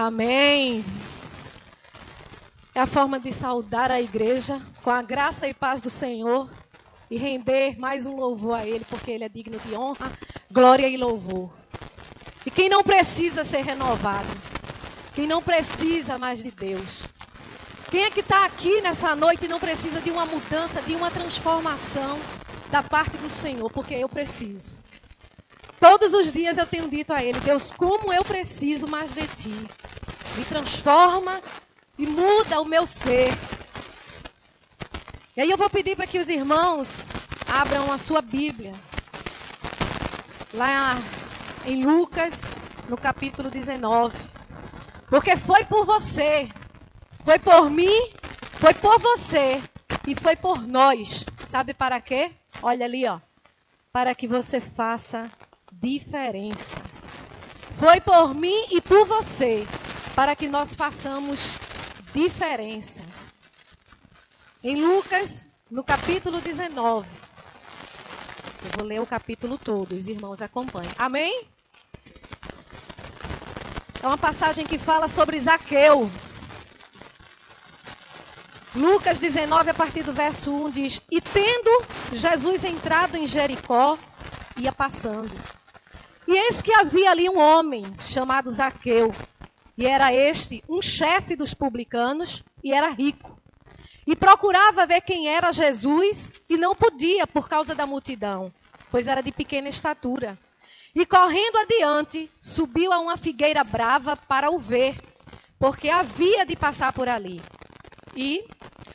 Amém. É a forma de saudar a igreja com a graça e paz do Senhor e render mais um louvor a Ele, porque Ele é digno de honra, glória e louvor. E quem não precisa ser renovado? Quem não precisa mais de Deus? Quem é que está aqui nessa noite e não precisa de uma mudança, de uma transformação da parte do Senhor? Porque eu preciso. Todos os dias eu tenho dito a Ele: Deus, como eu preciso mais de Ti. Me transforma e muda o meu ser. E aí eu vou pedir para que os irmãos abram a sua Bíblia. Lá em Lucas, no capítulo 19. Porque foi por você, foi por mim, foi por você e foi por nós. Sabe para quê? Olha ali, ó. Para que você faça diferença. Foi por mim e por você, para que nós façamos diferença. Em Lucas, no capítulo 19. Eu vou ler o capítulo todo, os irmãos acompanhem. Amém? É uma passagem que fala sobre Zaqueu. Lucas 19, a partir do verso 1, diz: E tendo Jesus entrado em Jericó, ia passando. E eis que havia ali um homem chamado Zaqueu. E era este um chefe dos publicanos e era rico. E procurava ver quem era Jesus e não podia por causa da multidão, pois era de pequena estatura. E correndo adiante, subiu a uma figueira brava para o ver, porque havia de passar por ali. E,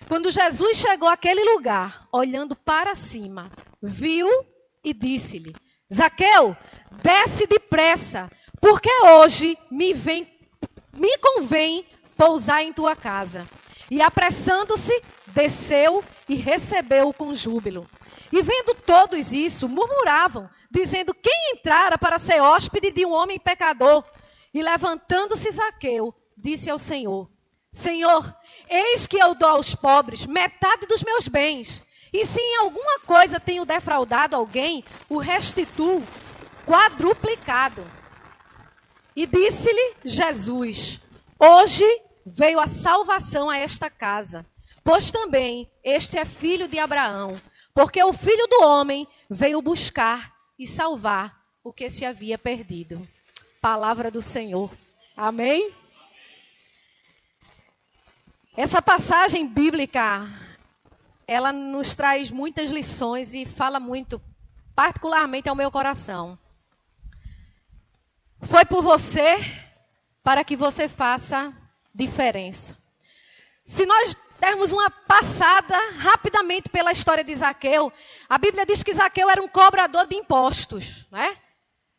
quando Jesus chegou àquele lugar, olhando para cima, viu e disse-lhe: Zaqueu, desce depressa, porque hoje me convém pousar em tua casa. E apressando-se, desceu e recebeu-o com júbilo. E vendo todos isso, murmuravam, dizendo: quem entrara para ser hóspede de um homem pecador? E levantando-se Zaqueu, disse ao Senhor: Senhor, eis que eu dou aos pobres metade dos meus bens. E se em alguma coisa tenho defraudado alguém, o restituo quadruplicado. E disse-lhe Jesus: hoje veio a salvação a esta casa, pois também este é filho de Abraão, porque o Filho do Homem veio buscar e salvar o que se havia perdido. Palavra do Senhor. Amém? Essa passagem bíblica, ela nos traz muitas lições e fala muito, particularmente ao meu coração. Foi por você, para que você faça diferença. Se nós dermos uma passada rapidamente pela história de Zaqueu, a Bíblia diz que Zaqueu era um cobrador de impostos, né?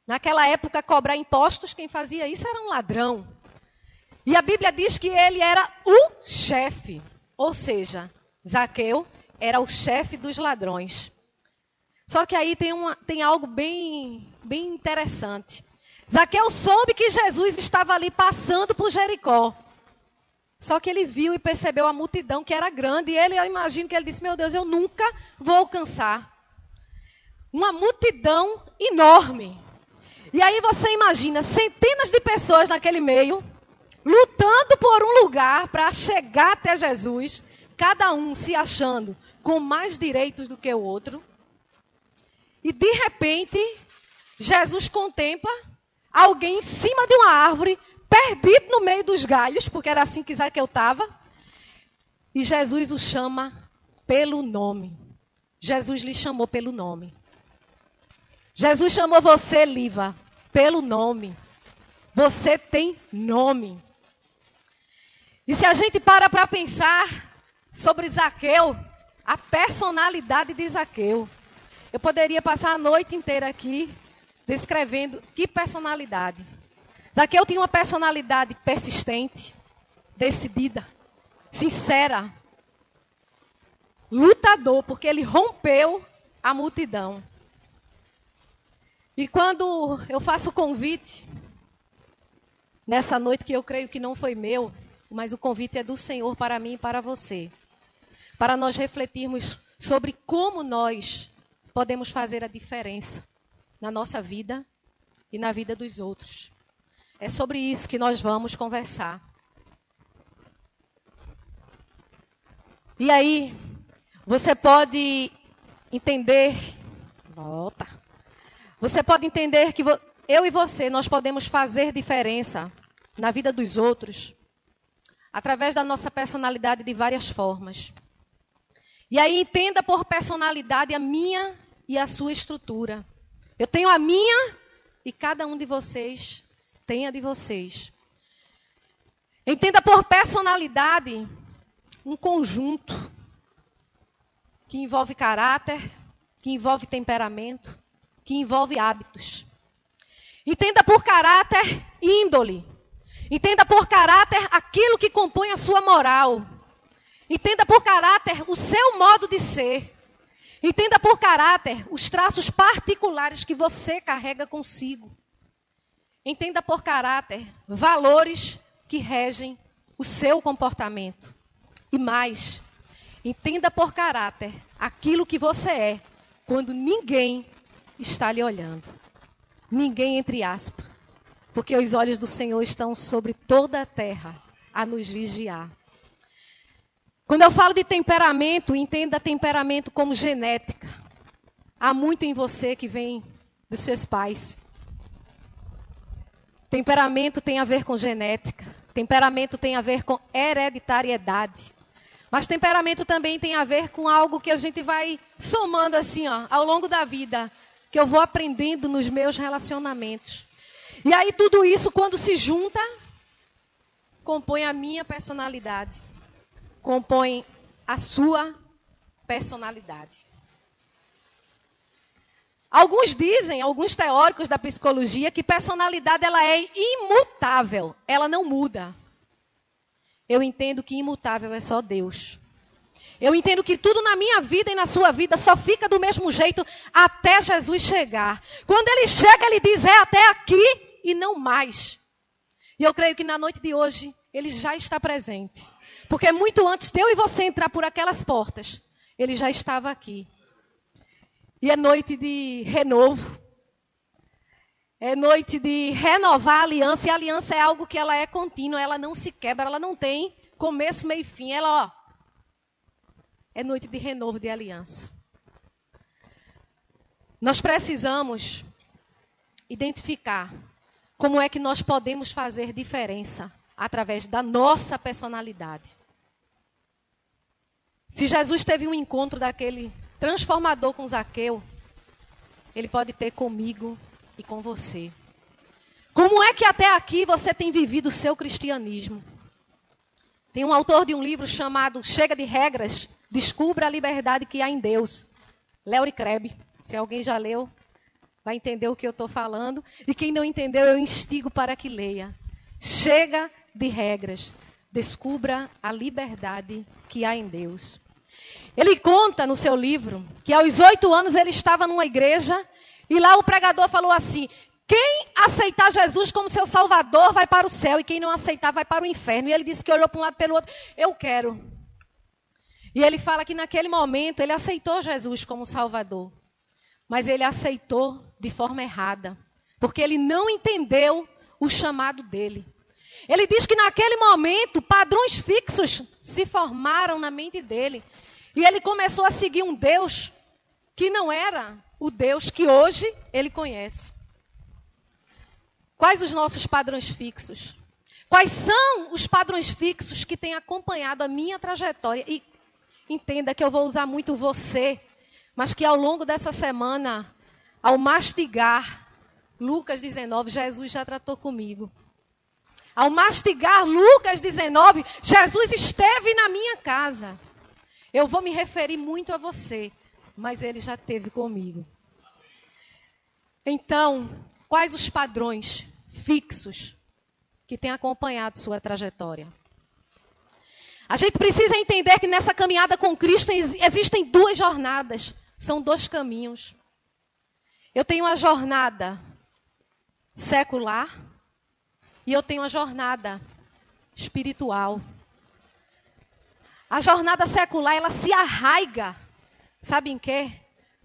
Naquela época, cobrar impostos, quem fazia isso era um ladrão. E a Bíblia diz que ele era o chefe, ou seja, Zaqueu era o chefe dos ladrões. Só que aí tem algo bem interessante. Zaqueu soube que Jesus estava ali passando por Jericó. Só que ele viu e percebeu a multidão que era grande. E eu imagino que ele disse: meu Deus, eu nunca vou alcançar. Uma multidão enorme. E aí você imagina centenas de pessoas naquele meio, lutando por um lugar para chegar até Jesus, cada um se achando com mais direitos do que o outro. E de repente, Jesus contempla alguém em cima de uma árvore, perdido no meio dos galhos, porque era assim que Zaqueu estava. E Jesus o chama pelo nome. Jesus lhe chamou pelo nome. Jesus chamou você, Liva, pelo nome. Você tem nome. E se a gente para pensar sobre Zaqueu, a personalidade de Zaqueu, eu poderia passar a noite inteira aqui descrevendo que personalidade. Zaqueu tinha uma personalidade persistente, decidida, sincera, lutador, porque ele rompeu a multidão. E quando eu faço o convite, nessa noite que eu creio que não foi meu, mas o convite é do Senhor para mim e para você, para nós refletirmos sobre como nós podemos fazer a diferença na nossa vida e na vida dos outros. É sobre isso que nós vamos conversar. E aí, você pode entender... Volta. Você pode entender que eu e você, nós podemos fazer diferença na vida dos outros através da nossa personalidade de várias formas. E aí, entenda por personalidade a minha e a sua estrutura. Eu tenho a minha e cada um de vocês tem a de vocês. Entenda por personalidade um conjunto que envolve caráter, que envolve temperamento, que envolve hábitos. Entenda por caráter índole. Entenda por caráter aquilo que compõe a sua moral. Entenda por caráter o seu modo de ser. Entenda por caráter os traços particulares que você carrega consigo. Entenda por caráter valores que regem o seu comportamento. E mais, entenda por caráter aquilo que você é quando ninguém está lhe olhando. Ninguém, entre aspas. Porque os olhos do Senhor estão sobre toda a terra a nos vigiar. Quando eu falo de temperamento, entenda temperamento como genética. Há muito em você que vem dos seus pais. Temperamento tem a ver com genética. Temperamento tem a ver com hereditariedade. Mas temperamento também tem a ver com algo que a gente vai somando assim, ao longo da vida. Que eu vou aprendendo nos meus relacionamentos. E aí tudo isso, quando se junta, compõe a minha personalidade. Compõe a sua personalidade. Alguns dizem, alguns teóricos da psicologia, que personalidade ela é imutável, ela não muda. Eu entendo que imutável é só Deus. Eu entendo que tudo na minha vida e na sua vida só fica do mesmo jeito até Jesus chegar. Quando ele chega, ele diz, é até aqui e não mais. E eu creio que na noite de hoje, ele já está presente. Porque muito antes de eu e você entrar por aquelas portas, ele já estava aqui. E é noite de renovo. É noite de renovar a aliança. E a aliança é algo que ela é contínua, ela não se quebra, ela não tem começo, meio e fim. Ela, é noite de renovo de aliança. Nós precisamos identificar como é que nós podemos fazer diferença através da nossa personalidade. Se Jesus teve um encontro daquele transformador com Zaqueu, ele pode ter comigo e com você. Como é que até aqui você tem vivido o seu cristianismo? Tem um autor de um livro chamado Chega de Regras, Descubra a Liberdade que há em Deus. Léo Kreb. Se alguém já leu, vai entender o que eu estou falando. E quem não entendeu, eu instigo para que leia. Chega de regras. Descubra a liberdade que há em Deus. Ele conta no seu livro que aos 8 anos ele estava numa igreja e lá o pregador falou assim, quem aceitar Jesus como seu salvador vai para o céu e quem não aceitar vai para o inferno. E ele disse que olhou para um lado e pelo outro, eu quero. E ele fala que naquele momento ele aceitou Jesus como salvador. Mas ele aceitou de forma errada. Porque ele não entendeu o chamado dele. Ele diz que naquele momento padrões fixos se formaram na mente dele. E ele começou a seguir um Deus que não era o Deus que hoje ele conhece. Quais os nossos padrões fixos? Quais são os padrões fixos que têm acompanhado a minha trajetória? E entenda que eu vou usar muito você, mas que ao longo dessa semana, ao mastigar Lucas 19, Jesus já tratou comigo. Ao mastigar Lucas 19, Jesus esteve na minha casa. Eu vou me referir muito a você, mas ele já esteve comigo. Então, quais os padrões fixos que têm acompanhado sua trajetória? A gente precisa entender que nessa caminhada com Cristo existem 2 jornadas, são 2 caminhos. Eu tenho a jornada secular e eu tenho a jornada espiritual. A jornada secular, ela se arraiga. Sabe em quê?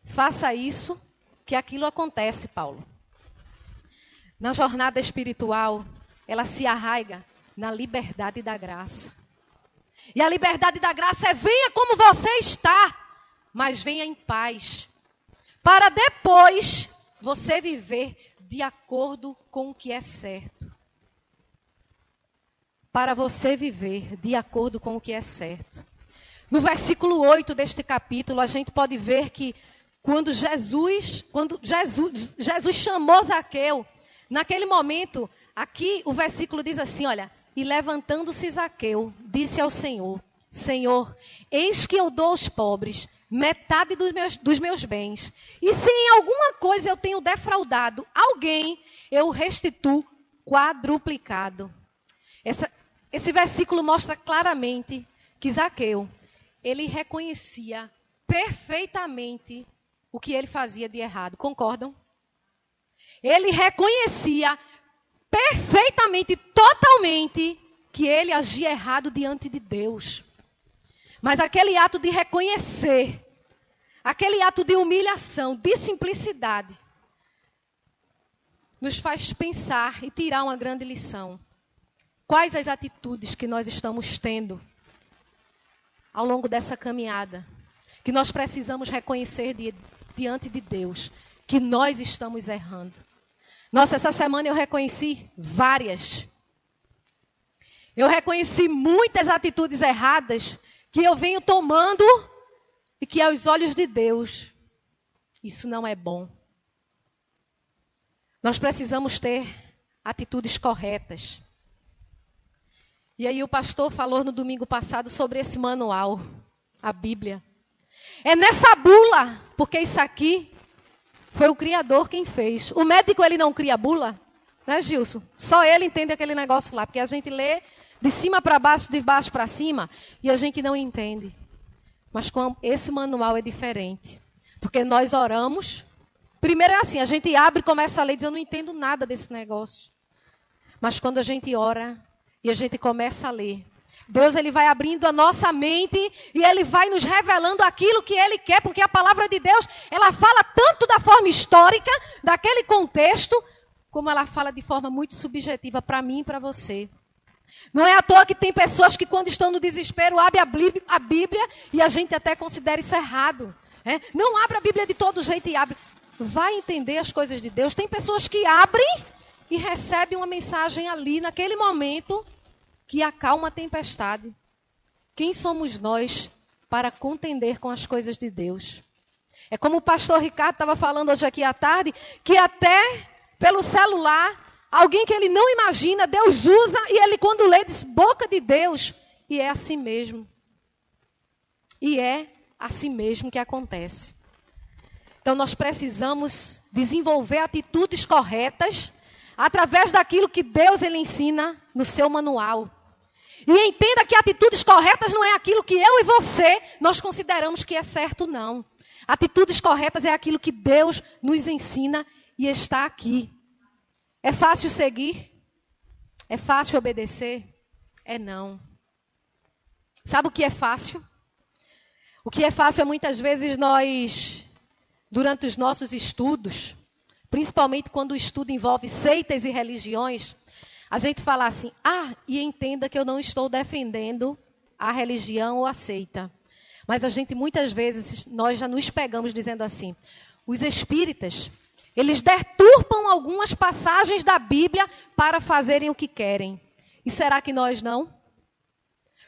Faça isso, que aquilo acontece, Paulo. Na jornada espiritual, ela se arraiga na liberdade da graça. E a liberdade da graça é: venha como você está, mas venha em paz, para depois você viver de acordo com o que é certo. Para você viver de acordo com o que é certo. No versículo 8 deste capítulo, a gente pode ver que quando Jesus chamou Zaqueu, naquele momento, aqui o versículo diz assim, olha: e levantando-se Zaqueu, disse ao Senhor: Senhor, eis que eu dou aos pobres metade dos meus bens, e se em alguma coisa eu tenho defraudado alguém, eu restituo quadruplicado. Esse versículo mostra claramente que Zaqueu, ele reconhecia perfeitamente o que ele fazia de errado. Concordam? Ele reconhecia perfeitamente, totalmente, que ele agia errado diante de Deus. Mas aquele ato de reconhecer, aquele ato de humilhação, de simplicidade, nos faz pensar e tirar uma grande lição. Quais as atitudes que nós estamos tendo ao longo dessa caminhada, que nós precisamos reconhecer diante de Deus, que nós estamos errando. Nossa, essa semana eu reconheci várias. Eu reconheci muitas atitudes erradas que eu venho tomando e que aos olhos de Deus, isso não é bom. Nós precisamos ter atitudes corretas. E aí o pastor falou no domingo passado sobre esse manual, a Bíblia. É nessa bula, porque isso aqui foi o Criador quem fez. O médico, ele não cria bula, né, Gilson? Só ele entende aquele negócio lá, porque a gente lê de cima para baixo, de baixo para cima, e a gente não entende. Mas com esse manual é diferente. Porque nós oramos. Primeiro é assim, a gente abre e começa a ler e diz: eu não entendo nada desse negócio. Mas quando a gente ora e a gente começa a ler, Deus, ele vai abrindo a nossa mente e ele vai nos revelando aquilo que ele quer, porque a palavra de Deus, ela fala tanto da forma histórica, daquele contexto, como ela fala de forma muito subjetiva para mim e para você. Não é à toa que tem pessoas que quando estão no desespero abrem a Bíblia e a gente até considera isso errado. Não abre a Bíblia de todo jeito e abre. Vai entender as coisas de Deus. Tem pessoas que abrem e recebem uma mensagem ali, naquele momento, que acalma a tempestade. Quem somos nós para contender com as coisas de Deus? É como o pastor Ricardo estava falando hoje aqui à tarde, que até pelo celular, alguém que ele não imagina, Deus usa, e ele quando lê diz: boca de Deus. E é assim mesmo. E é assim mesmo que acontece. Então nós precisamos desenvolver atitudes corretas através daquilo que Deus ele ensina no seu manual. E entenda que atitudes corretas não é aquilo que eu e você nós consideramos que é certo, não. Atitudes corretas é aquilo que Deus nos ensina e está aqui. É fácil seguir? É fácil obedecer? É não. Sabe o que é fácil? O que é fácil é muitas vezes nós, durante os nossos estudos, principalmente quando o estudo envolve seitas e religiões, a gente fala assim: e entenda que eu não estou defendendo a religião ou a seita. Mas a gente muitas vezes, nós já nos pegamos dizendo assim: os espíritas, eles deturpam algumas passagens da Bíblia para fazerem o que querem. E será que nós não?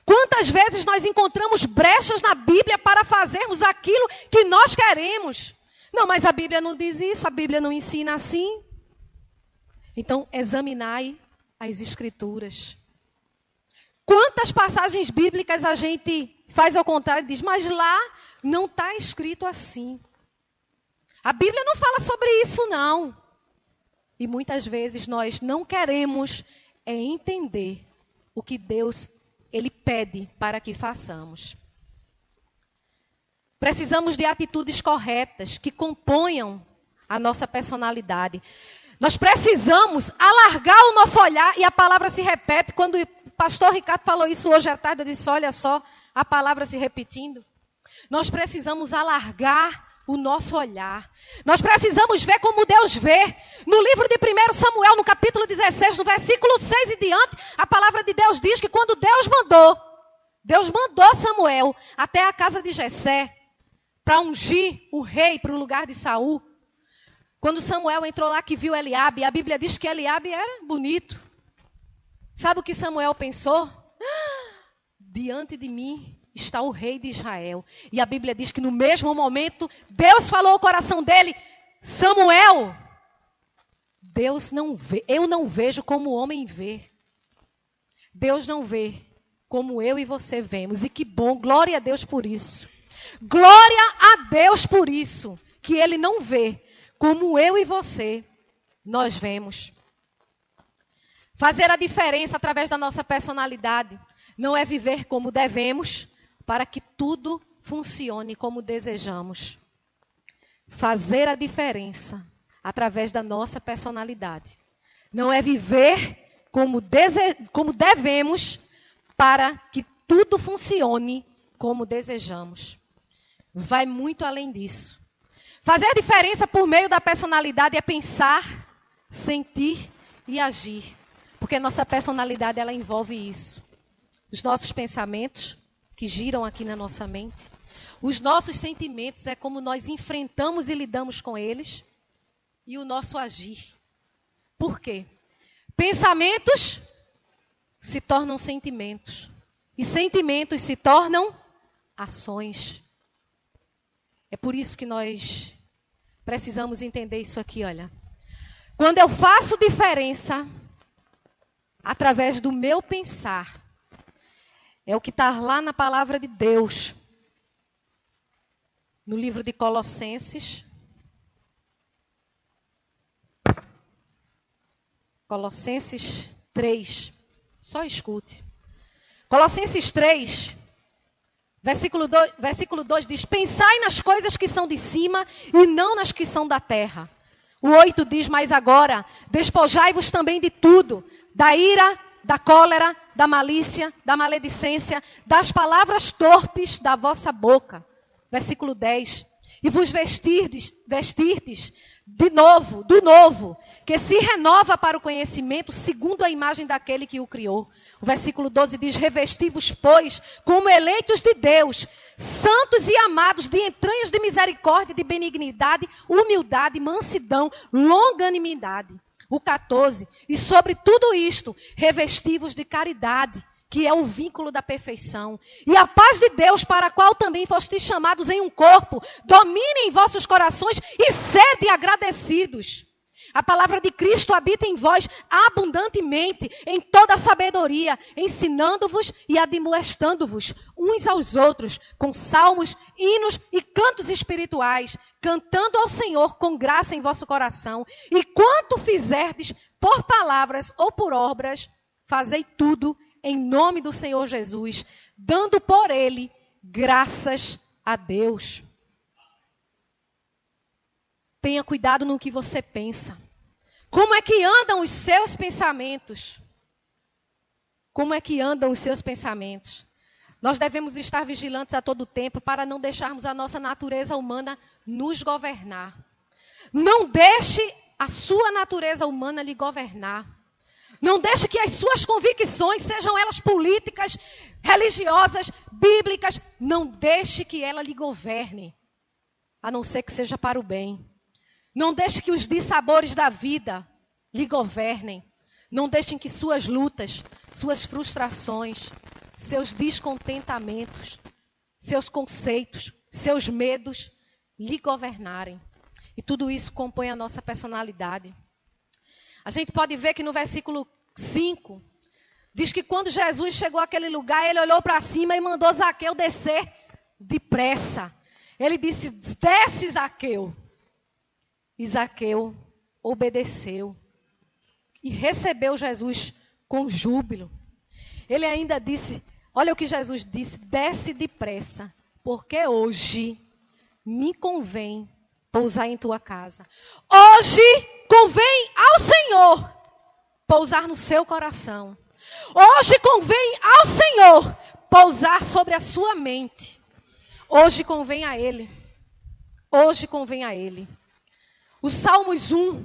Quantas vezes nós encontramos brechas na Bíblia para fazermos aquilo que nós queremos? Não, mas a Bíblia não diz isso, a Bíblia não ensina assim. Então, examinai as Escrituras. Quantas passagens bíblicas a gente faz ao contrário e diz: mas lá não está escrito assim. A Bíblia não fala sobre isso, não. E muitas vezes nós não queremos entender o que Deus ele pede para que façamos. Precisamos de atitudes corretas que componham a nossa personalidade. Nós precisamos alargar o nosso olhar, e a palavra se repete. Quando o pastor Ricardo falou isso hoje à tarde, eu disse: olha só, a palavra se repetindo. Nós precisamos alargar o nosso olhar. Nós precisamos ver como Deus vê. No livro de 1 Samuel, no capítulo 16, no versículo 6 e diante, a palavra de Deus diz que quando Deus mandou Samuel até a casa de Jessé para ungir o rei para o lugar de Saul. Quando Samuel entrou lá que viu Eliabe, a Bíblia diz que Eliabe era bonito. Sabe o que Samuel pensou? Diante de mim está o rei de Israel. E a Bíblia diz que no mesmo momento, Deus falou ao coração dele, Samuel, Deus não vê, eu não vejo como o homem vê. Deus não vê como eu e você vemos. E que bom, glória a Deus por isso. Glória a Deus por isso, que Ele não vê como eu e você nós vemos. Fazer a diferença através da nossa personalidade não é viver como devemos, para que tudo funcione como desejamos. Fazer a diferença através da nossa personalidade não é viver como devemos, para que tudo funcione como desejamos. Vai muito além disso. Fazer a diferença por meio da personalidade é pensar, sentir e agir. Porque nossa personalidade, ela envolve isso. Os nossos pensamentos, que giram aqui na nossa mente. Os nossos sentimentos, é como nós enfrentamos e lidamos com eles. E o nosso agir. Por quê? Pensamentos se tornam sentimentos. E sentimentos se tornam ações. É por isso que nós precisamos entender isso aqui, olha. Quando eu faço diferença através do meu pensar, é o que está lá na palavra de Deus. No livro de Colossenses. Colossenses 3. Só escute. Colossenses 3, versículo 2 diz, pensai nas coisas que são de cima e não nas que são da terra. O 8 diz, mas agora, despojai-vos também de tudo, da ira, da cólera, da malícia, da maledicência, das palavras torpes da vossa boca. Versículo 10, e vos vestirdes do novo, que se renova para o conhecimento segundo a imagem daquele que o criou. O versículo 12 diz, revesti-vos, pois, como eleitos de Deus, santos e amados, de entranhas de misericórdia, de benignidade, humildade, mansidão, longanimidade. O 14, e sobre tudo isto, revesti-vos de caridade, que é o vínculo da perfeição. E a paz de Deus, para a qual também fostes chamados em um corpo, domine em vossos corações e sede agradecidos. A palavra de Cristo habita em vós abundantemente, em toda a sabedoria, ensinando-vos e admoestando-vos uns aos outros, com salmos, hinos e cantos espirituais, cantando ao Senhor com graça em vosso coração. E quanto fizerdes por palavras ou por obras, fazei tudo em nome do Senhor Jesus, dando por Ele graças a Deus. Tenha cuidado no que você pensa. Como é que andam os seus pensamentos? Como é que andam os seus pensamentos? Nós devemos estar vigilantes a todo tempo para não deixarmos a nossa natureza humana nos governar. Não deixe a sua natureza humana lhe governar. Não deixe que as suas convicções, sejam elas políticas, religiosas, bíblicas, não deixe que ela lhe governe, a não ser que seja para o bem. Não deixe que os dissabores da vida lhe governem. Não deixem que suas lutas, suas frustrações, seus descontentamentos, seus conceitos, seus medos lhe governarem. E tudo isso compõe a nossa personalidade. A gente pode ver que no versículo 5, diz que quando Jesus chegou àquele lugar, ele olhou para cima e mandou Zaqueu descer depressa. Ele disse, desce Zaqueu. E Zaqueu obedeceu e recebeu Jesus com júbilo. Ele ainda disse, olha o que Jesus disse, desce depressa, porque hoje me convém pousar em tua casa. Hoje convém ao Senhor pousar no seu coração. Hoje convém ao Senhor pousar sobre a sua mente. Hoje convém a Ele. hoje convém a Ele. O Salmos 1.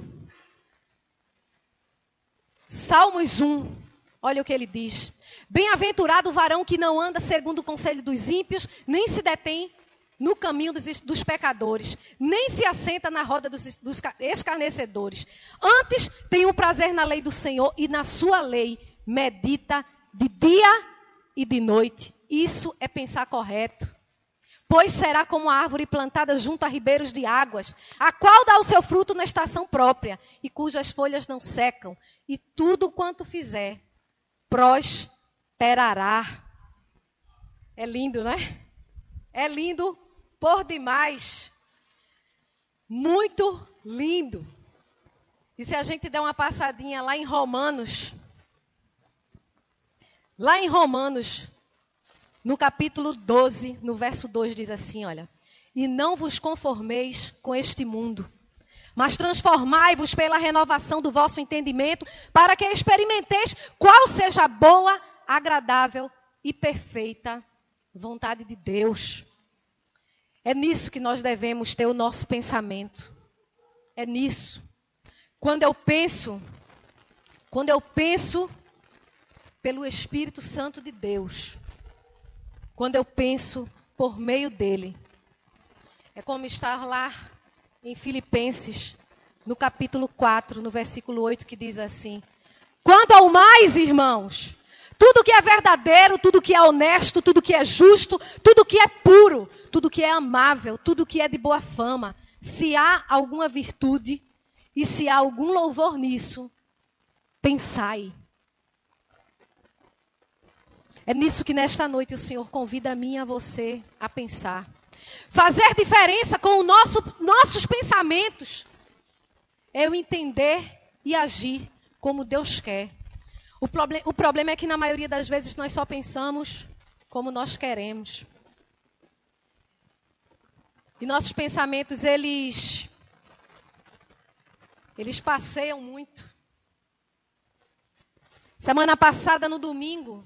Salmos 1. Olha o que ele diz. Bem-aventurado o varão que não anda segundo o conselho dos ímpios, nem se detém no caminho dos pecadores, nem se assenta na roda dos escarnecedores. Antes tem o prazer na lei do Senhor e na sua lei medita de dia e de noite. Isso é pensar correto. Pois será como a árvore plantada junto a ribeiros de águas, a qual dá o seu fruto na estação própria, e cujas folhas não secam, e tudo quanto fizer prosperará. É lindo, né? É lindo por demais. Muito lindo. E se a gente der uma passadinha lá em Romanos, no capítulo 12, no verso 2, diz assim, olha. E não vos conformeis com este mundo, mas transformai-vos pela renovação do vosso entendimento, para que experimenteis qual seja a boa, agradável e perfeita vontade de Deus. É nisso que nós devemos ter o nosso pensamento. É nisso. Quando eu penso pelo Espírito Santo de Deus, quando eu penso por meio dele, é como estar lá em Filipenses, no capítulo 4, no versículo 8, que diz assim: quanto ao mais, irmãos, tudo que é verdadeiro, tudo que é honesto, tudo que é justo, tudo que é puro, tudo que é amável, tudo que é de boa fama, se há alguma virtude e se há algum louvor nisso, pensai. É nisso que nesta noite o Senhor convida a mim e a você a pensar. Fazer diferença com os nossos pensamentos é eu entender e agir como Deus quer. O problema é que na maioria das vezes nós só pensamos como nós queremos. E nossos pensamentos, eles passeiam muito. Semana passada, no domingo,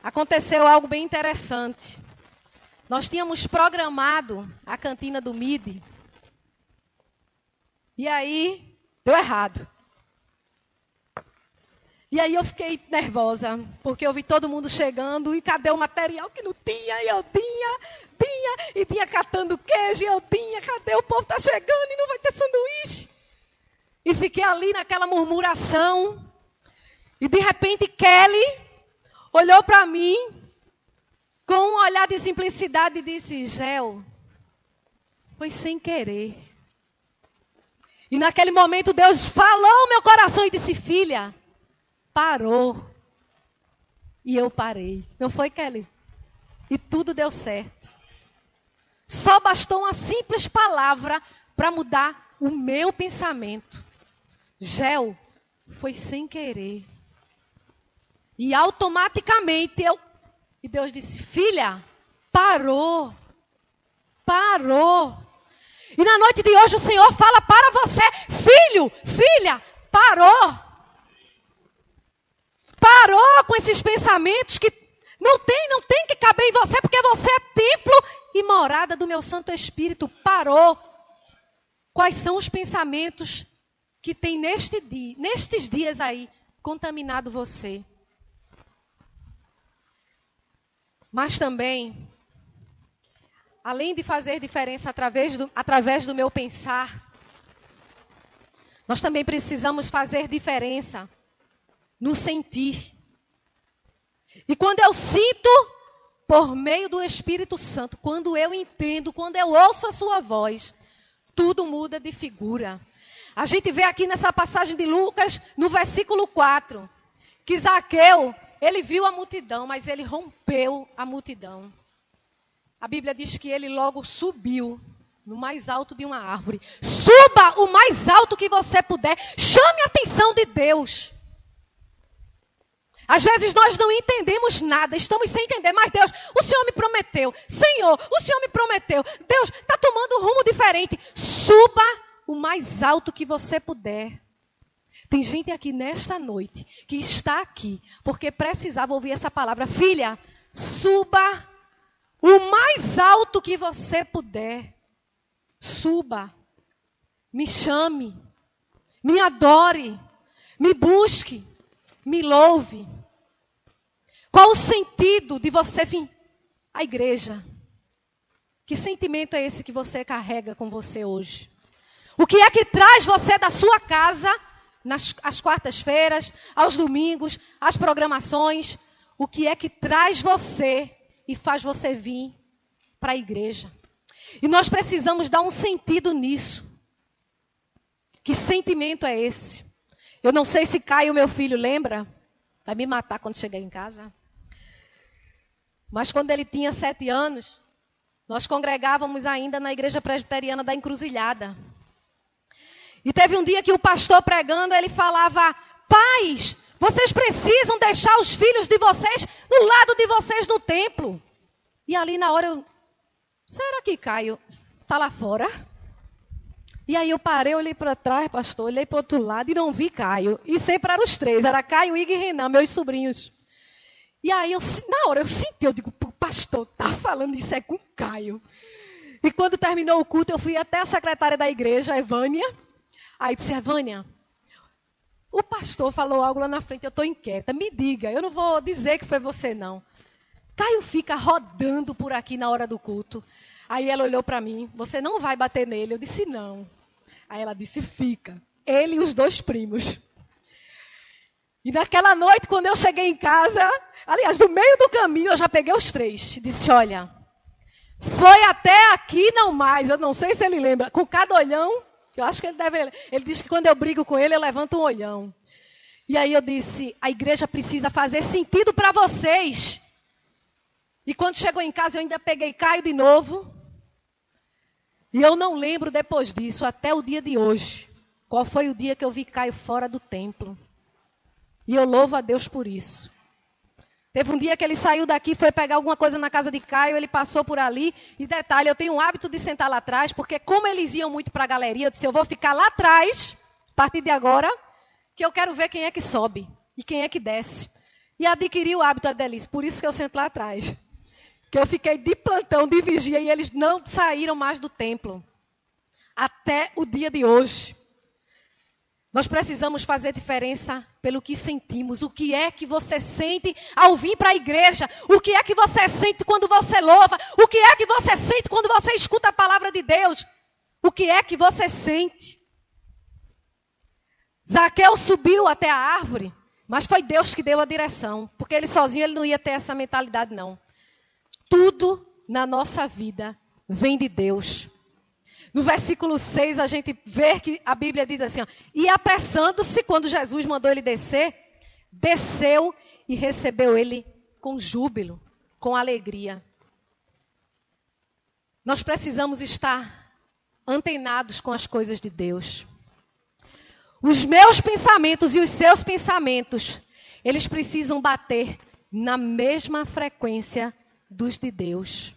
aconteceu algo bem interessante. Nós tínhamos programado a cantina do MIDI. E aí, deu errado. E aí eu fiquei nervosa, porque eu vi todo mundo chegando e cadê o material que não tinha? E eu tinha catando queijo, e eu tinha, cadê o povo tá chegando e não vai ter sanduíche? E fiquei ali naquela murmuração. E de repente Kelly olhou para mim com um olhar de simplicidade e disse: Gel, foi sem querer. E naquele momento Deus falou ao meu coração e disse: filha, parou. E eu parei. Não foi, Kelly? E tudo deu certo. Só bastou uma simples palavra para mudar o meu pensamento. Gel, foi sem querer. E automaticamente E Deus disse: filha, parou. Parou. E na noite de hoje o Senhor fala para você: filho, filha, parou. Parou com esses pensamentos que não tem que caber em você, porque você é templo e morada do meu Santo Espírito. Parou. Quais são os pensamentos que tem nestes dias aí, contaminado você? Mas também, além de fazer diferença através do meu pensar, nós também precisamos fazer diferença no sentir. E quando eu sinto, por meio do Espírito Santo, quando eu entendo, quando eu ouço a sua voz, tudo muda de figura. A gente vê aqui nessa passagem de Lucas, no versículo 4, que Zaqueu, ele viu a multidão, mas ele rompeu a multidão. A Bíblia diz que ele logo subiu no mais alto de uma árvore. Suba o mais alto que você puder. Chame a atenção de Deus. Às vezes nós não entendemos nada, estamos sem entender, mas Deus, o Senhor me prometeu. Senhor, o Senhor me prometeu. Deus está tomando um rumo diferente. Suba o mais alto que você puder. Tem gente aqui nesta noite que está aqui porque precisava ouvir essa palavra. Filha, suba o mais alto que você puder. Suba, me chame, me adore, me busque, me louve. Qual o sentido de você vir à igreja? Que sentimento é esse que você carrega com você hoje? O que é que traz você da sua casa, às quartas-feiras, aos domingos, às programações? O que é que traz você e faz você vir para a igreja? E nós precisamos dar um sentido nisso. Que sentimento é esse? Eu não sei se Caio, meu filho, lembra? Vai me matar quando chegar em casa. Mas quando ele tinha 7 anos, nós congregávamos ainda na igreja presbiteriana da Encruzilhada. E teve um dia que o pastor pregando, ele falava: pais, vocês precisam deixar os filhos de vocês no lado de vocês no templo. E ali na hora eu, será que Caio está lá fora? E aí eu parei, olhei para trás, pastor, olhei para o outro lado e não vi Caio. E sempre eram os 3, era Caio, Igor e Renan, meus sobrinhos. E aí, na hora eu senti, eu digo, o pastor está falando isso é com Caio. E quando terminou o culto, eu fui até a secretária da igreja, Evânia. Aí disse, Evânia, o pastor falou algo lá na frente, eu estou inquieta, me diga, eu não vou dizer que foi você não. Caio fica rodando por aqui na hora do culto. Aí ela olhou para mim, você não vai bater nele? Eu disse, não. Aí ela disse, fica. Ele e os 2 primos. E naquela noite, quando eu cheguei em casa, aliás, no meio do caminho, eu já peguei os 3. Disse, olha, foi até aqui não mais. Eu não sei se ele lembra. Com cada olhão, eu acho que ele deve... Ele disse que quando eu brigo com ele, eu levanto um olhão. E aí eu disse, a igreja precisa fazer sentido para vocês. E quando chegou em casa, eu ainda peguei Caio de novo. E eu não lembro depois disso, até o dia de hoje, qual foi o dia que eu vi Caio fora do templo. E eu louvo a Deus por isso. Teve um dia que ele saiu daqui, foi pegar alguma coisa na casa de Caio, ele passou por ali. E detalhe, eu tenho o hábito de sentar lá atrás, porque como eles iam muito para a galeria, eu disse, eu vou ficar lá atrás, a partir de agora, que eu quero ver quem é que sobe e quem é que desce. E adquiri o hábito, Adelice, por isso que eu sento lá atrás. Que eu fiquei de plantão, de vigia, e eles não saíram mais do templo. Até o dia de hoje. Nós precisamos fazer diferença pelo que sentimos. O que é que você sente ao vir para a igreja? O que é que você sente quando você louva? O que é que você sente quando você escuta a palavra de Deus? O que é que você sente? Zaqueu subiu até a árvore, mas foi Deus que deu a direção. Porque ele sozinho ele não ia ter essa mentalidade, não. Tudo na nossa vida vem de Deus. No versículo 6 a gente vê que a Bíblia diz assim, ó, e apressando-se quando Jesus mandou ele descer, desceu e recebeu ele com júbilo, com alegria. Nós precisamos estar antenados com as coisas de Deus. Os meus pensamentos e os seus pensamentos, eles precisam bater na mesma frequência dos de Deus.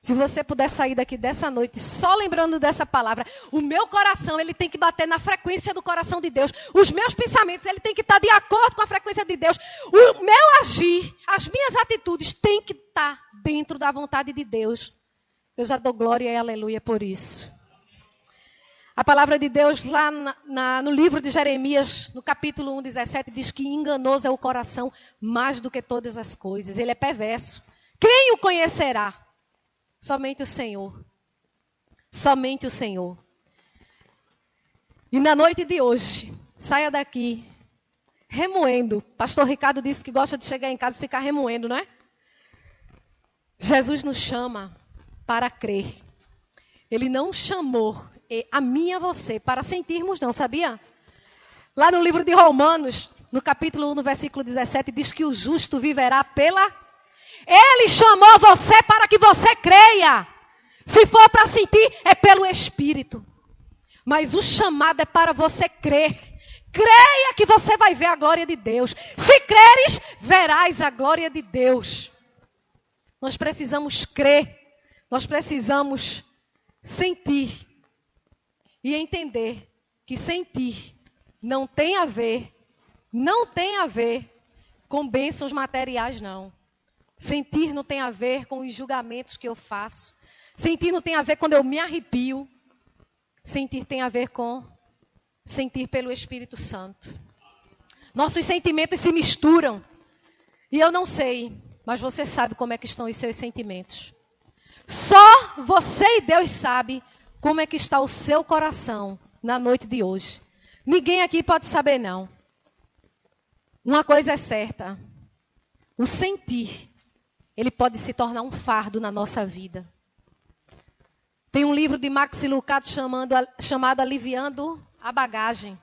Se você puder sair daqui dessa noite só lembrando dessa palavra, o meu coração ele tem que bater na frequência do coração de Deus. Os meus pensamentos ele tem que estar de acordo com a frequência de Deus. O meu agir, as minhas atitudes têm que estar dentro da vontade de Deus. Eu já dou glória e aleluia por isso. A palavra de Deus lá no livro de Jeremias, no capítulo 1:17, diz que enganoso é o coração mais do que todas as coisas. Ele é perverso. Quem o conhecerá? Somente o Senhor. Somente o Senhor. E na noite de hoje, saia daqui remoendo. Pastor Ricardo disse que gosta de chegar em casa e ficar remoendo, não é? Jesus nos chama para crer. Ele não chamou a mim e a você para sentirmos, não, sabia? Lá no livro de Romanos, no capítulo 1, no versículo 17, diz que o justo viverá pela... Ele chamou você para que você creia. Se for para sentir, é pelo Espírito. Mas o chamado é para você crer. Creia que você vai ver a glória de Deus. Se creres, verás a glória de Deus. Nós precisamos crer. Nós precisamos sentir. E entender que sentir não tem a ver com bênçãos materiais, não. Sentir não tem a ver com os julgamentos que eu faço. Sentir não tem a ver quando eu me arrepio. Sentir tem a ver com sentir pelo Espírito Santo. Nossos sentimentos se misturam. E eu não sei, mas você sabe como é que estão os seus sentimentos. Só você e Deus sabe como é que está o seu coração na noite de hoje. Ninguém aqui pode saber, não. Uma coisa é certa. O sentir, ele pode se tornar um fardo na nossa vida. Tem um livro de Max Lucado chamado Aliviando a Bagagem.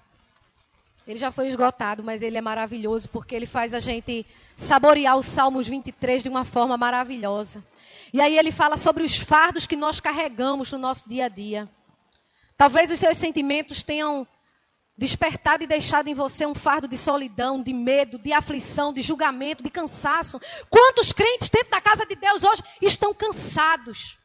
Ele já foi esgotado, mas ele é maravilhoso porque ele faz a gente saborear os Salmos 23 de uma forma maravilhosa. E aí ele fala sobre os fardos que nós carregamos no nosso dia a dia. Talvez os seus sentimentos tenham despertado e deixado em você um fardo de solidão, de medo, de aflição, de julgamento, de cansaço. Quantos crentes dentro da casa de Deus hoje estão cansados?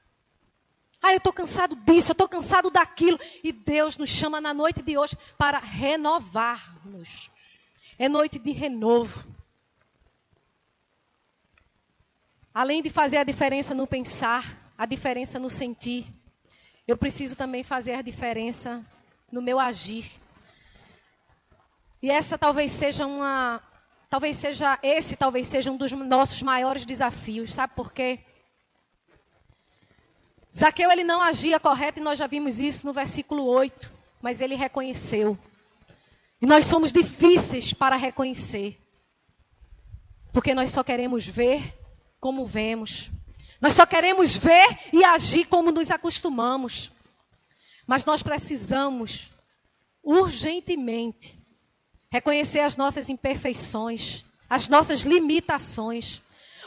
Eu estou cansado disso, eu estou cansado daquilo. E Deus nos chama na noite de hoje para renovar-nos. É noite de renovo. Além de fazer a diferença no pensar, a diferença no sentir, eu preciso também fazer a diferença no meu agir. E essa talvez seja um dos nossos maiores desafios. Sabe por quê? Zaqueu, ele não agia correto e nós já vimos isso no versículo 8. Mas ele reconheceu. E nós somos difíceis para reconhecer. Porque nós só queremos ver como vemos. Nós só queremos ver e agir como nos acostumamos. Mas nós precisamos, urgentemente, reconhecer as nossas imperfeições, as nossas limitações.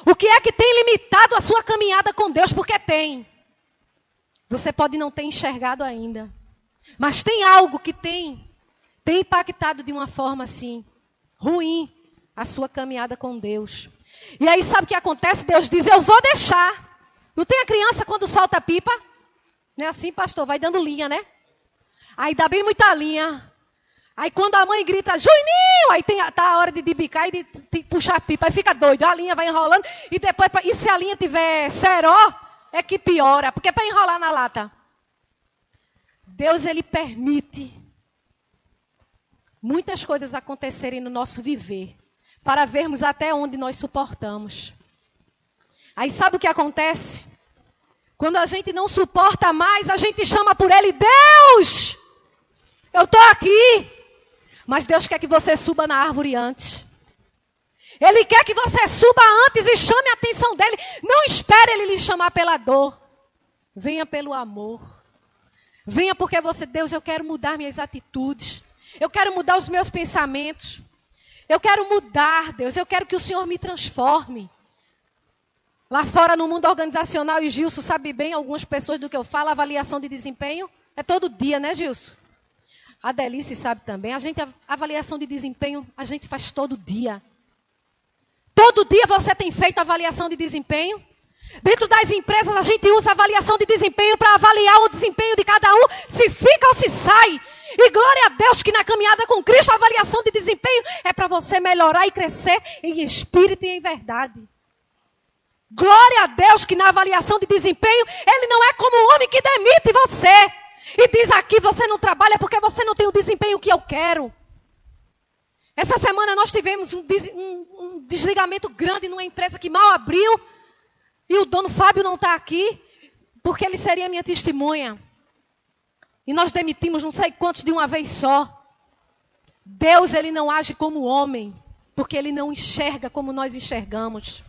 O que é que tem limitado a sua caminhada com Deus? Porque tem. Você pode não ter enxergado ainda. Mas tem algo que tem impactado de uma forma assim, ruim, a sua caminhada com Deus. E aí sabe o que acontece? Deus diz, eu vou deixar. Não tem a criança quando solta a pipa? Não é assim, pastor? Vai dando linha, né? Aí dá bem muita linha. Aí quando a mãe grita, Juninho, aí tá a hora de bicar e de puxar a pipa. Aí fica doido, a linha vai enrolando. E depois, e se a linha tiver ceró, é que piora. Porque é para enrolar na lata. Deus, ele permite muitas coisas acontecerem no nosso viver. Para vermos até onde nós suportamos. Aí sabe o que acontece? Quando a gente não suporta mais, a gente chama por ele, Deus, eu estou aqui. Mas Deus quer que você suba na árvore antes. Ele quer que você suba antes e chame a atenção dele. Não espere ele lhe chamar pela dor. Venha pelo amor. Venha porque você, Deus, eu quero mudar minhas atitudes. Eu quero mudar os meus pensamentos. Eu quero mudar, Deus. Eu quero que o Senhor me transforme. Lá fora no mundo organizacional, e Gilson sabe bem, algumas pessoas do que eu falo, avaliação de desempenho é todo dia, né, Gilson? A Delice sabe também. A avaliação de desempenho, a gente faz todo dia. Todo dia você tem feito avaliação de desempenho? Dentro das empresas, a gente usa avaliação de desempenho para avaliar o desempenho de cada um, se fica ou se sai. E glória a Deus que na caminhada com Cristo, a avaliação de desempenho é para você melhorar e crescer em espírito e em verdade. Glória a Deus que na avaliação de desempenho, ele não é como o homem que demite você. E diz aqui, você não trabalha porque você não tem o desempenho que eu quero. Essa semana nós tivemos um desligamento grande numa empresa que mal abriu. E o dono Fábio não está aqui, porque ele seria minha testemunha. E nós demitimos não sei quantos de uma vez só. Deus, ele não age como homem, porque ele não enxerga como nós enxergamos.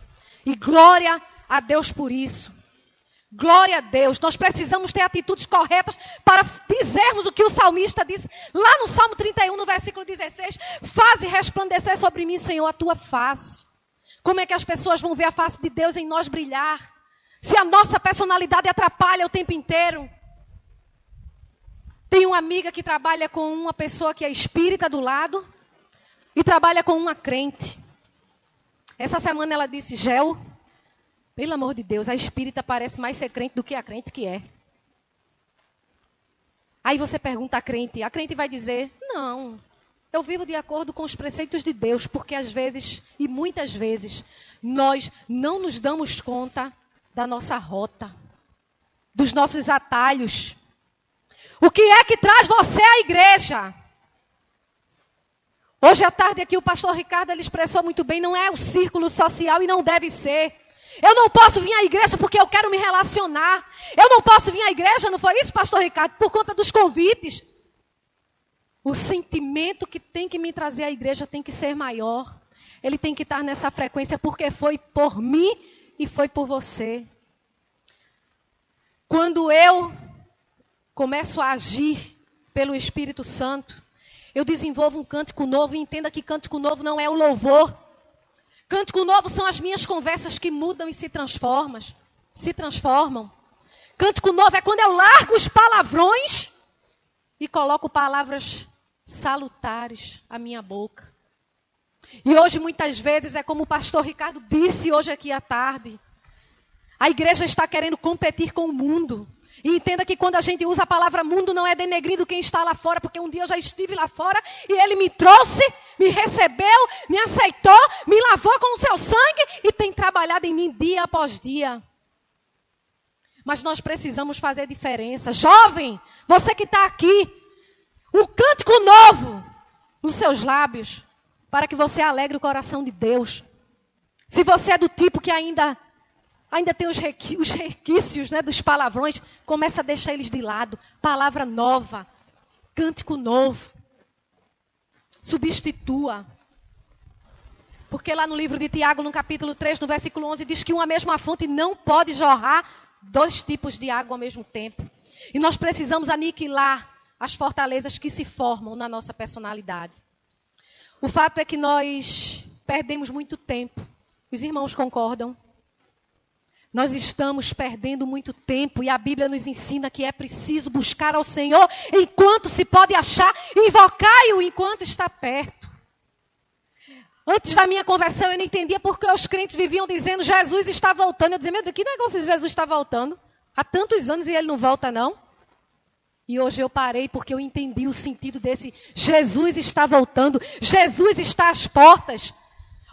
E glória a Deus por isso. Glória a Deus. Nós precisamos ter atitudes corretas para dizermos o que o salmista diz lá no Salmo 31, no versículo 16. Faze resplandecer sobre mim, Senhor, a tua face. Como é que as pessoas vão ver a face de Deus em nós brilhar? Se a nossa personalidade atrapalha o tempo inteiro. Tem uma amiga que trabalha com uma pessoa que é espírita do lado e trabalha com uma crente. Essa semana ela disse, Gel, pelo amor de Deus, a espírita parece mais ser crente do que a crente que é. Aí você pergunta a crente vai dizer, não, eu vivo de acordo com os preceitos de Deus, porque às vezes, e muitas vezes, nós não nos damos conta da nossa rota. dos nossos atalhos. O que é que traz você à igreja? Hoje à tarde aqui o pastor Ricardo ele expressou muito bem, não é o círculo social e não deve ser. Eu não posso vir à igreja porque eu quero me relacionar. Eu não posso vir à igreja, não foi isso, pastor Ricardo? Por conta dos convites. O sentimento que tem que me trazer à igreja tem que ser maior. Ele tem que estar nessa frequência porque foi por mim e foi por você. Quando eu começo a agir pelo Espírito Santo, eu desenvolvo um cântico novo e entenda que cântico novo não é o louvor. Cântico novo são as minhas conversas que mudam e se transformam. Cântico novo é quando eu largo os palavrões e coloco palavras salutares à minha boca. E hoje muitas vezes é como o pastor Ricardo disse hoje aqui à tarde. A igreja está querendo competir com o mundo. E entenda que quando a gente usa a palavra mundo, não é denegrindo quem está lá fora, porque um dia eu já estive lá fora e ele me trouxe, me recebeu, me aceitou, me lavou com o seu sangue e tem trabalhado em mim dia após dia. Mas nós precisamos fazer diferença. Jovem, você que está aqui, um cântico novo nos seus lábios, para que você alegre o coração de Deus. Se você é do tipo que ainda tem os requisitos, né, dos palavrões, começa a deixar eles de lado. Palavra nova, cântico novo. Substitua. Porque lá no livro de Tiago, no capítulo 3, no versículo 11, diz que uma mesma fonte não pode jorrar 2 tipos de água ao mesmo tempo. E nós precisamos aniquilar as fortalezas que se formam na nossa personalidade. O fato é que nós perdemos muito tempo. Os irmãos concordam? Nós estamos perdendo muito tempo e a Bíblia nos ensina que é preciso buscar ao Senhor enquanto se pode achar, invocai-o enquanto está perto. Antes da minha conversão eu não entendia porque os crentes viviam dizendo Jesus está voltando. Eu dizia, meu Deus, que negócio de Jesus está voltando? Há tantos anos e ele não volta não? E hoje eu parei porque eu entendi o sentido desse Jesus está voltando, Jesus está às portas.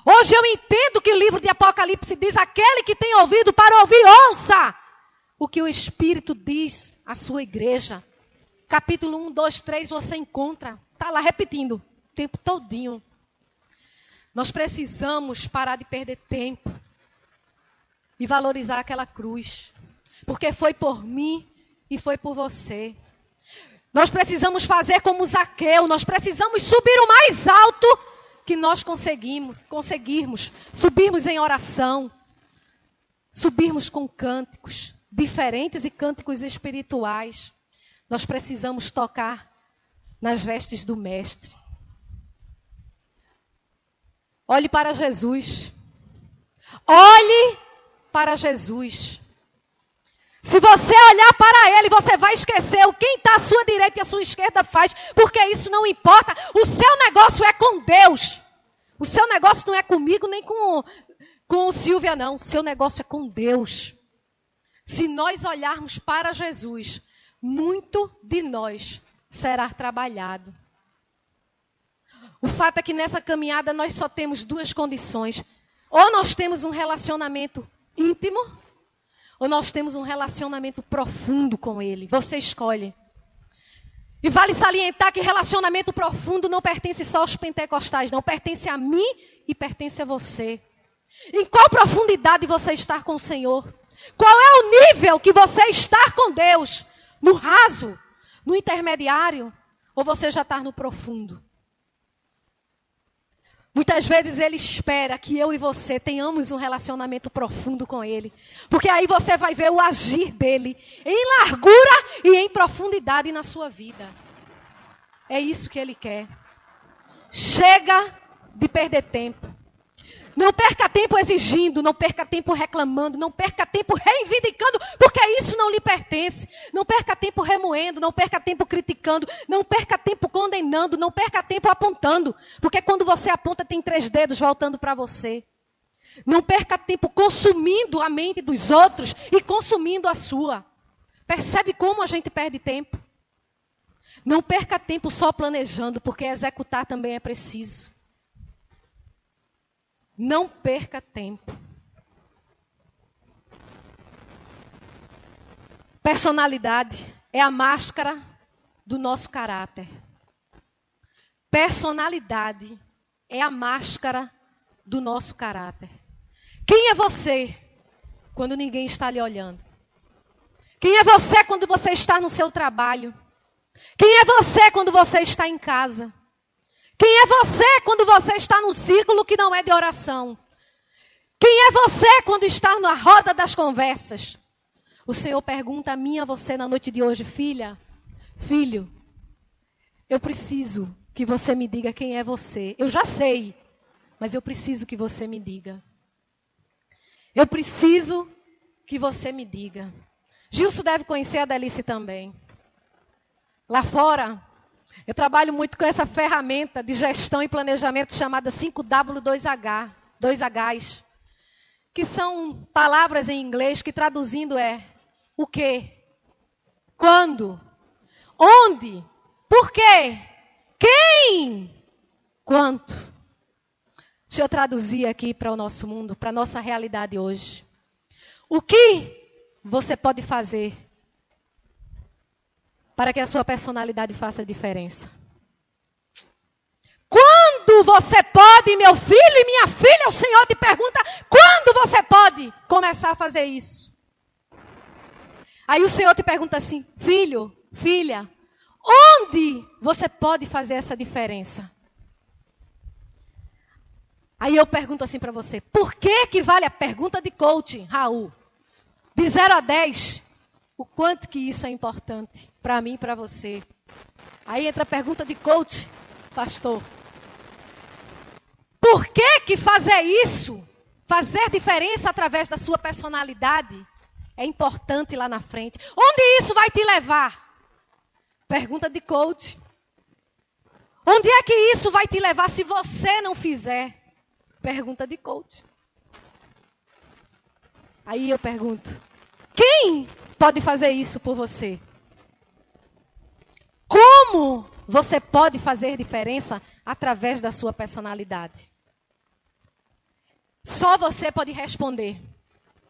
Hoje eu entendo que o livro de Apocalipse diz, aquele que tem ouvido para ouvir, ouça o que o Espírito diz à sua igreja. Capítulo 1, 2, 3, você encontra. Está lá repetindo o tempo todinho. Nós precisamos parar de perder tempo e valorizar aquela cruz. Porque foi por mim e foi por você. Nós precisamos fazer como Zaqueu, nós precisamos subir o mais alto que nós conseguirmos, subirmos em oração, subirmos com cânticos diferentes e cânticos espirituais. Nós precisamos tocar nas vestes do Mestre. Olhe para Jesus. Olhe para Jesus. Se você olhar para Ele, você vai esquecer o quem está à sua direita e à sua esquerda faz, porque isso não importa. O seu negócio é com Deus. O seu negócio não é comigo nem com o Silvia, não. O seu negócio é com Deus. Se nós olharmos para Jesus, muito de nós será trabalhado. O fato é que nessa caminhada nós só temos 2 condições. Ou nós temos um relacionamento íntimo, ou nós temos um relacionamento profundo com Ele. Você escolhe. E vale salientar que relacionamento profundo não pertence só aos pentecostais, não. Pertence a mim e pertence a você. Em qual profundidade você está com o Senhor? Qual é o nível que você está com Deus? No raso? No intermediário? Ou você já está no profundo? Muitas vezes Ele espera que eu e você tenhamos um relacionamento profundo com Ele. Porque aí você vai ver o agir dEle em largura e em profundidade na sua vida. É isso que Ele quer. Chega de perder tempo. Não perca tempo exigindo, não perca tempo reclamando, não perca tempo reivindicando, porque isso não lhe pertence. Não perca tempo remoendo, não perca tempo criticando, não perca tempo condenando, não perca tempo apontando. Porque quando você aponta tem 3 dedos voltando para você. Não perca tempo consumindo a mente dos outros e consumindo a sua. Percebe como a gente perde tempo? Não perca tempo só planejando, porque executar também é preciso. Não perca tempo. Personalidade é a máscara do nosso caráter. Personalidade é a máscara do nosso caráter. Quem é você quando ninguém está lhe olhando? Quem é você quando você está no seu trabalho? Quem é você quando você está em casa? Quem é você quando você está num círculo que não é de oração? Quem é você quando está na roda das conversas? O Senhor pergunta a mim e a você na noite de hoje: filha, filho, eu preciso que você me diga quem é você. Eu já sei, mas eu preciso que você me diga. Eu preciso que você me diga. Gilson deve conhecer a Delice também. Lá fora, eu trabalho muito com essa ferramenta de gestão e planejamento chamada 5W2H, 2Hs, que são palavras em inglês que traduzindo é o quê, quando, onde, por quê, quem, quanto. Deixa eu traduzir aqui para o nosso mundo, para a nossa realidade hoje. O que você pode fazer para que a sua personalidade faça diferença? Quando você pode, meu filho e minha filha, o Senhor te pergunta, quando você pode começar a fazer isso? Aí o Senhor te pergunta assim, filho, filha, onde você pode fazer essa diferença? Aí eu pergunto assim para você, por que vale a pergunta de coaching, Raul? De 0 a 10, o quanto que isso é importante para mim e para você? Aí entra a pergunta de coach, pastor. Por que fazer isso, fazer diferença através da sua personalidade, é importante lá na frente? Onde isso vai te levar? Pergunta de coach. Onde é que isso vai te levar se você não fizer? Pergunta de coach. Aí eu pergunto, quem pode fazer isso por você? Como você pode fazer diferença através da sua personalidade? Só você pode responder.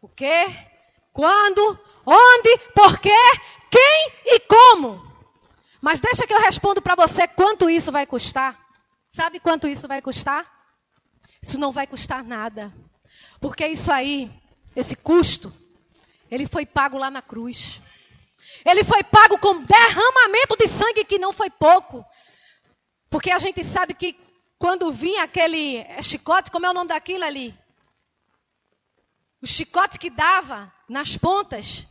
O quê? Quando? Onde? Por quê? Quem e como? Mas deixa que eu respondo para você quanto isso vai custar. Sabe quanto isso vai custar? Isso não vai custar nada. Porque isso aí, esse custo, ele foi pago lá na cruz. Ele foi pago com derramamento de sangue que não foi pouco. Porque a gente sabe que quando vinha aquele chicote, como é o nome daquilo ali? O chicote que dava nas pontas,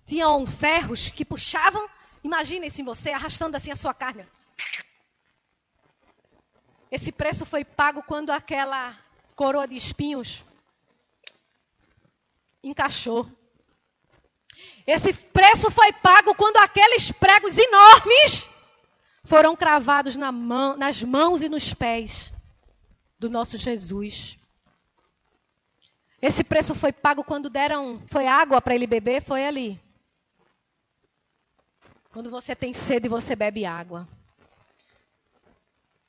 tinham ferros que puxavam. Imaginem-se você arrastando assim a sua carne. Esse preço foi pago quando aquela coroa de espinhos encaixou. Esse preço foi pago quando aqueles pregos enormes foram cravados nas mãos e nos pés do nosso Jesus. Esse preço foi pago quando foi água para ele beber, foi ali. Quando você tem sede, você bebe água.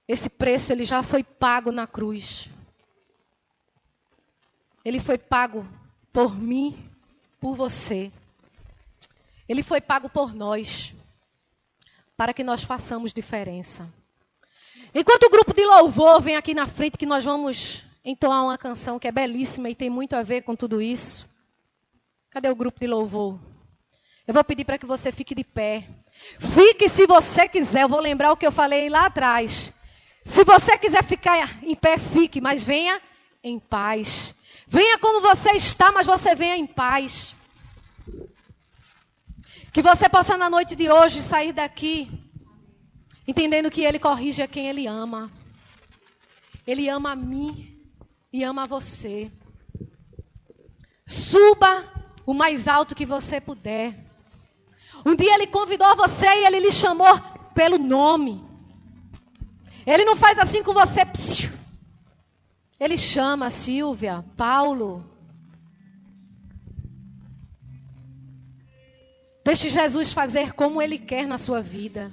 Esse preço, ele já foi pago na cruz. Ele foi pago por mim, por você. Ele foi pago por nós, para que nós façamos diferença. Enquanto o grupo de louvor vem aqui na frente, que nós vamos entoar uma canção que é belíssima e tem muito a ver com tudo isso. Cadê o grupo de louvor? Eu vou pedir para que você fique de pé. Fique se você quiser. Eu vou lembrar o que eu falei lá atrás. Se você quiser ficar em pé, fique, mas venha em paz. Venha como você está, mas você venha em paz. Que você possa na noite de hoje sair daqui entendendo que Ele corrige a quem Ele ama. Ele ama a mim e ama a você. Suba o mais alto que você puder. Um dia Ele convidou você e Ele lhe chamou pelo nome. Ele não faz assim com você. Ele chama Silvia, Paulo. Deixe Jesus fazer como Ele quer na sua vida.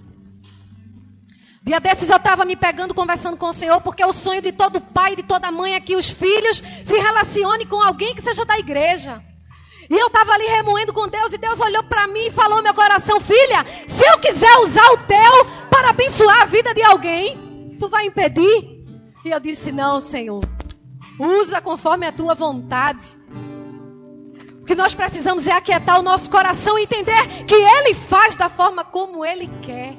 Dia desses eu estava me pegando, conversando com o Senhor, porque o sonho de todo pai e de toda mãe é que os filhos se relacionem com alguém que seja da igreja. E eu estava ali remoendo com Deus e Deus olhou para mim e falou no meu coração: filha, se eu quiser usar o teu para abençoar a vida de alguém, tu vai impedir? E eu disse: não, Senhor, usa conforme a tua vontade. O que nós precisamos é aquietar o nosso coração e entender que Ele faz da forma como Ele quer.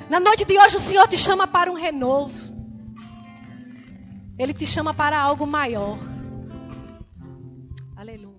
Na noite de hoje o Senhor te chama para um renovo. Ele te chama para algo maior. Aleluia.